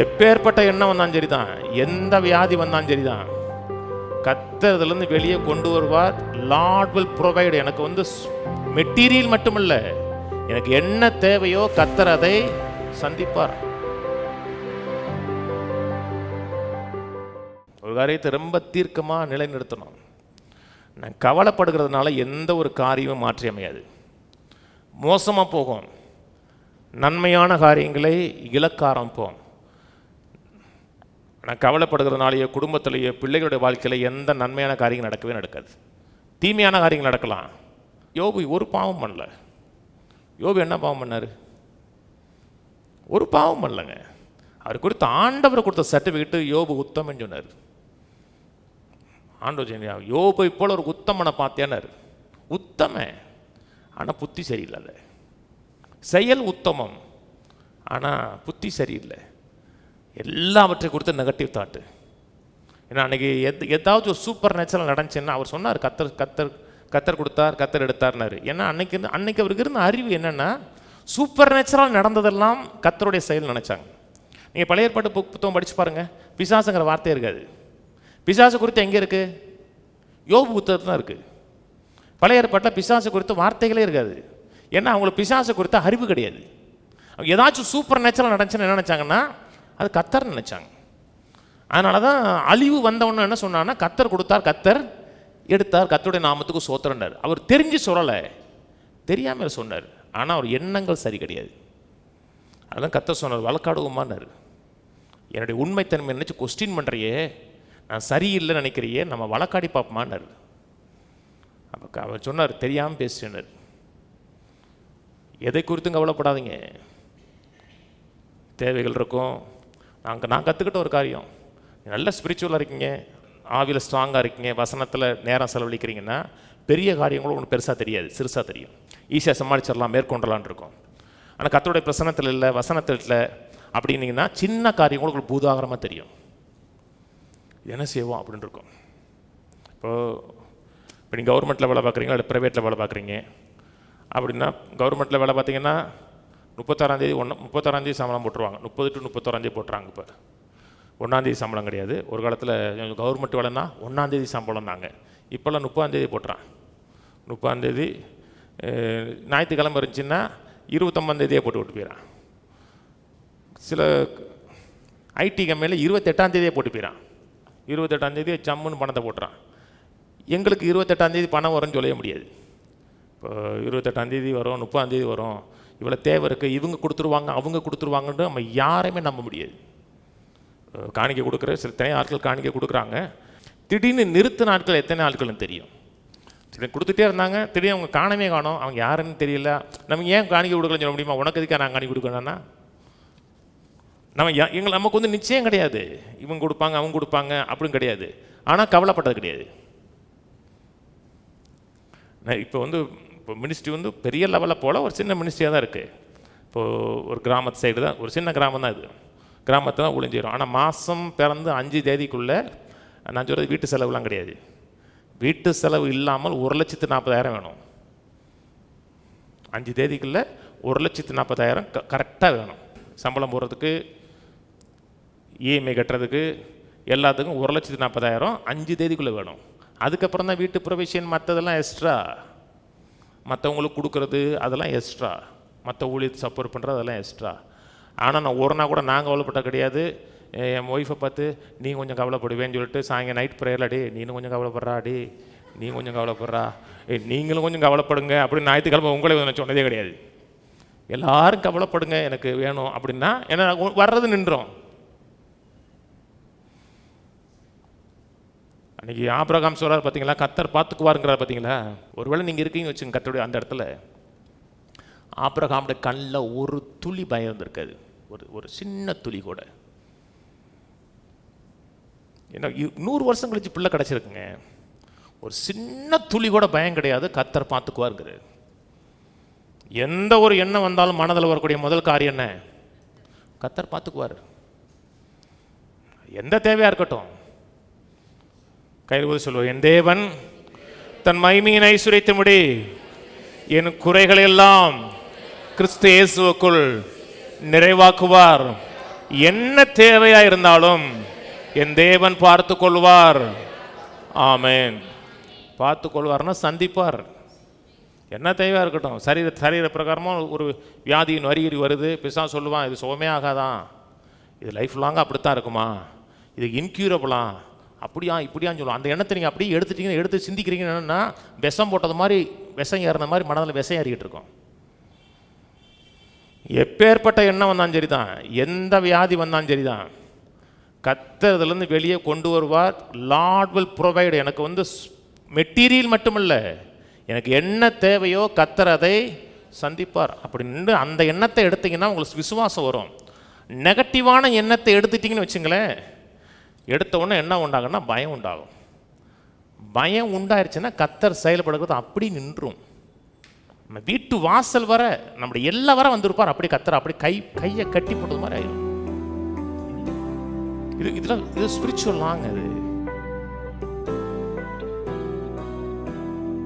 எப்பேற்பட்ட எண்ணம் வந்தாலும் சரிதான், எந்த வியாதி வந்தாலும் சரிதான், கர்த்தர் இதிலிருந்து வெளியே கொண்டு வருவார். Lord will provide. எனக்கு மெட்டீரியல் மட்டுமல்ல, எனக்கு என்ன தேவையோ கர்த்தர் அதை சந்திப்பார். ஒரு காரியத்தை ரொம்ப தீர்க்கமாக நிலைநிறுத்தணும். நான் கவலைப்படுகிறதுனால எந்த ஒரு காரியமும் மாற்றி அமையாது, மோசமாக போகும். நன்மையான காரியங்களை இழக்க ஆரம்பிப்போம். நான் கவலைப்படுகிறதுனாலேயோ குடும்பத்திலேயோ பிள்ளைகளுடைய வாழ்க்கையில் எந்த நன்மையான காரியங்கள் நடக்கவே நடக்காது. தீமையான காரியங்கள் நடக்கலாம். யோபு ஒரு பாவம் பண்ணல. யோபு என்ன பாவம் பண்ணார்? ஒரு பாவம் பண்ணலங்க. அவர் குறித்த ஆண்டவரை கொடுத்த சர்டிஃபிகேட்டு யோபு உத்தமன்னு சொன்னார். ஆண்டவர் சொன்னா, யோபை போல ஒரு உத்தமனை பார்த்தேன்னாரு. உத்தம, ஆனால் புத்தி சரியில்லை. செயல் உத்தமம், ஆனால் புத்தி சரியில்லை. எல்லாவற்றை கொடுத்து நெகட்டிவ் தாட்டு. ஏன்னா அன்றைக்கி ஏதாவது ஒரு சூப்பர் நேச்சுரல் நடந்துச்சுன்னா அவர் சொன்னார், கத்தர் கொடுத்தார், கத்தர் எடுத்தார்னாரு. ஏன்னா அன்னைக்கு அவருக்கு இருந்த அறிவு என்னென்னா, சூப்பர் நேச்சுரல் நடந்ததெல்லாம் கத்தருடைய செயல் நினச்சாங்க. நீங்கள் பழைய ஏற்பாட்டு புத்தகம் படித்து பாருங்கள், பிசாசுங்கிற வார்த்தையே இருக்காது. பிசாசு குறித்து எங்கே இருக்குது? யோபு புத்தகத்தில் தான் இருக்குது. பழைய ஏற்பாட்டில் பிசாசு குறித்த வார்த்தைகளே இருக்காது. ஏன்னா அவங்களுக்கு பிசாசு குறித்த அறிவு கிடையாது. அவங்க ஏதாச்சும் சூப்பர் நேச்சுரல் நடந்துச்சுன்னு என்ன நினச்சாங்கன்னா, அது கத்தர் நினச்சாங்க. அதனால தான் அழிவு வந்தவொன்னு என்ன சொன்னான்னா, கத்தர் கொடுத்தார், கத்தர் எடுத்தார், கத்தருடைய நாமத்துக்கு சோத்திரண்டார். அவர் தெரிஞ்சு சொல்லலை, தெரியாமல் சொன்னார். ஆனால் அவர் எண்ணங்கள் சரி கிடையாது. அதான் கத்தர் சொன்னார், வழக்காடுவோமான்னார். என்னுடைய உண்மைத்தன்மை நினச்சி கொஸ்டின் பண்ணுறியே, நான் சரியில்லைன்னு நினைக்கிறியே, நம்ம வழக்காடி பார்ப்போமான்னார். அப்போ அவர் சொன்னார், தெரியாமல் பேசுனார். எதை குறித்தும் கவலைப்படாதீங்க. தேவைகள் இருக்கும். நான் கற்றுக்கிட்ட ஒரு காரியம், நல்ல ஸ்பிரிச்சுவலாக இருக்கீங்க, ஆவியில் ஸ்ட்ராங்காக இருக்கீங்க, வசனத்தில் நேரம் செலவழிக்கிறீங்கன்னா பெரிய காரியங்களும் ஒன்று பெருசாக தெரியாது, சிறுசாக தெரியும். ஈஸியாக சமாளிச்சிடலாம், மேற்கொண்டலான் இருக்கும். ஆனால் கர்த்தருடைய பிரசன்னத்தில் இல்லை, வசனத்தில் இல்லை அப்படின்னீங்கன்னா சின்ன காரியங்களும் பூதாகரமாக தெரியும். என்ன செய்வோம் அப்படின்னு இருக்கும். இப்போ நீங்கள் கவர்மெண்ட்டில் வேலை பார்க்குறீங்களா இல்லை ப்ரைவேட்டில் வேலை பார்க்குறீங்க அப்படின்னா, கவர்மெண்ட்டில் வேலை பார்த்தீங்கன்னா 36 சம்பளம் போட்டுருவாங்க. 30 to 31 போட்டுறாங்க. இப்போ 1 சம்பளம் கிடையாது. ஒரு காலத்தில் கவர்மெண்ட் வேலைன்னா 1 சம்பளம் தாங்க. இப்போல்லாம் 30 போட்டுறான். 30 ஞாயிற்றுக்கிழமை இருந்துச்சுன்னா 29 போட்டு விட்டு போயிடறான். சில ஐடி கம்பெனியில் 28 போட்டு போயிடறான். 28 சம்முன்னு பணத்தை போட்டுறான். எங்களுக்கு 28 பணம் வரும்னு சொல்ல முடியாது. இப்போ 28 வரும், 30 வரும், இவ்வளோ தேவை இருக்குது, இவங்க கொடுத்துருவாங்க, அவங்க கொடுத்துருவாங்கன்னு நம்ம யாரையுமே நம்ப முடியாது. காணிக்கை கொடுக்குற சில எத்தனை ஆட்கள் காணிக்கை கொடுக்குறாங்க, திடீர்னு நிறுத்தின ஆட்கள் எத்தனை ஆட்கள்னு தெரியும். சரி கொடுத்துட்டே இருந்தாங்க, திடீர்னு அவங்க காணவே காணோம், அவங்க யாருன்னு தெரியல. நம்ம ஏன் காணிக்கை கொடுக்கலன்னு சொல்ல முடியுமா? உனக்கு எதுக்காக நான் காணிக்கை கொடுக்கணும்னா நமக்கு நிச்சயம் கிடையாது, இவங்க கொடுப்பாங்க அவங்க கொடுப்பாங்க அப்படின்னு கிடையாது. ஆனால் கவலைப்பட்டது கிடையாது. இப்போ மினிஸ்ட்ரி பெரிய லெவலில் போல் ஒரு சின்ன மினிஸ்ட்ரியாக தான் இருக்குது. இப்போது ஒரு கிராமத்து சைடு தான், ஒரு சின்ன கிராமம் தான் இது, கிராமத்தை தான் ஒளிஞ்சிடும். ஆனால் மாதம் பிறந்து 5 தேதிக்குள்ளே நான் சொல்கிறது வீட்டு செலவுலாம் கிடையாது. வீட்டு செலவு இல்லாமல் 1,40,000 வேணும். 5 தேதிக்குள்ளே 1,40,000 கரெக்டாக வேணும். சம்பளம் போடுறதுக்கு, இஎம்ஐ கட்டுறதுக்கு, எல்லாத்துக்கும் 1,40,000 5 தேதிக்குள்ளே வேணும். அதுக்கப்புறம் தான் வீட்டு ப்ரொவிஷன், மற்றதெல்லாம் எக்ஸ்ட்ரா, மற்றவங்களுக்கு கொடுக்குறது அதெல்லாம் எக்ஸ்ட்ரா, மற்ற ஊழியத்தை சப்போர்ட் பண்ணுறது அதெல்லாம் எக்ஸ்ட்ரா. ஆனால் நான் ஒரு நாள் கூட நான் கவலைப்பட்ட கிடையாது. என் ஒய்ஃபை பார்த்து நீ கொஞ்சம் கவலைப்படுவேன்னு சொல்லிட்டு சாயங்காலம் நைட் ப்ரேயரில், அடி நீனும் கொஞ்சம் கவலைப்படுறா, அடி நீ கொஞ்சம் கவலைப்படுறா, நீங்களும் கொஞ்சம் கவலைப்படுங்க அப்படின்னு ஞாயிற்றுக்கிழமை உங்களே நான் சொன்னதே கிடையாது. எல்லாரும் கவலைப்படுங்க எனக்கு வேணும் அப்படின்னா ஏன்னா வர்றது நின்றோம். அன்றைக்கி ஆபிரகாம் சொல்கிறார் பார்த்தீங்களா, கர்த்தர் பார்த்துக்குவாருங்கிறார் பார்த்தீங்களா. ஒருவேளை நீங்கள் இருக்கீங்க வச்சுங்க கர்த்தருடைய அந்த இடத்துல, ஆபிரகாமுடைய கண்ணில் ஒரு துளி பயம் இருந்திருக்காது, ஒரு சின்ன துளி கூட. ஏன்னா 100 வருஷம் கழிச்சு பிள்ளை கிடச்சிருக்குங்க, ஒரு சின்ன துளி கூட பயம் கிடையாது, கர்த்தர் பார்த்துக்குவாருங்கிறார். எந்த ஒரு எண்ணம் வந்தாலும் மனதில் வரக்கூடிய முதல் காரியம் என்ன? கர்த்தர் பார்த்துக்குவார். எந்த தேவையாக இருக்கட்டும், கையில் சொல்லுவோம், என் தேவன் தன் மகிமையின் ஐசுரைத்தபடி என் குறைகளை எல்லாம் கிறிஸ்து இயேசுவுக்குள் நிறைவாக்குவார். என்ன தேவையா இருந்தாலும் என் தேவன் பார்த்து கொள்வார். ஆமென். பார்த்து கொள்வார்னா சந்திப்பார். என்ன தேவையாக இருக்கட்டும், சரீர பிரகாரமாக ஒரு வியாதியின் அறிகுறி வருது, பிசாசு சொல்லுவான் இது சுகமே ஆகாதான், இது லைஃப் லாங்காக அப்படித்தான் இருக்குமா, இது இன்க்யூரபிளா, அப்படியா இப்படியான்னு சொல்லுவான். அந்த எண்ணத்தை நீங்கள் அப்படியே எடுத்துட்டீங்கன்னா, எடுத்து சிந்திக்கிறீங்கன்னா விஷம் போட்டது மாதிரி, விஷம் ஏறின மாதிரி மனதில் விஷம் ஏறிக்கிட்டு இருக்கோம். எப்பேற்பட்ட எண்ணம் வந்தாலும் சரி தான், எந்த வியாதி வந்தாலும் சரி தான், கர்த்தர்லேருந்து வெளியே கொண்டு வருவார். Lord will provide. எனக்கு மெட்டீரியல் மட்டுமல்ல, எனக்கு என்ன தேவையோ கர்த்தர் அதை சந்திப்பார். அப்படின்னு அந்த எண்ணத்தை எடுத்தீங்கன்னா உங்களுக்கு விசுவாசம் வரும். நெகட்டிவான எண்ணத்தை எடுத்துட்டிங்கன்னு வச்சுங்களேன், எடுத்த உடனே என்ன உண்டாகுன்னா பயம் உண்டாகும். பயம் உண்டாயிருச்சுன்னா கர்த்தர் செயல்படுறது அப்படி நின்றும். நம்ம வீட்டு வாசல் வர நம்முடைய எல்லா வர வந்திருப்பார், அப்படி கர்த்தர் அப்படி கையை கட்டி போட்டது மாதிரி ஆயிடும். இது ஸ்பிரிச்சுவல் லாங். அது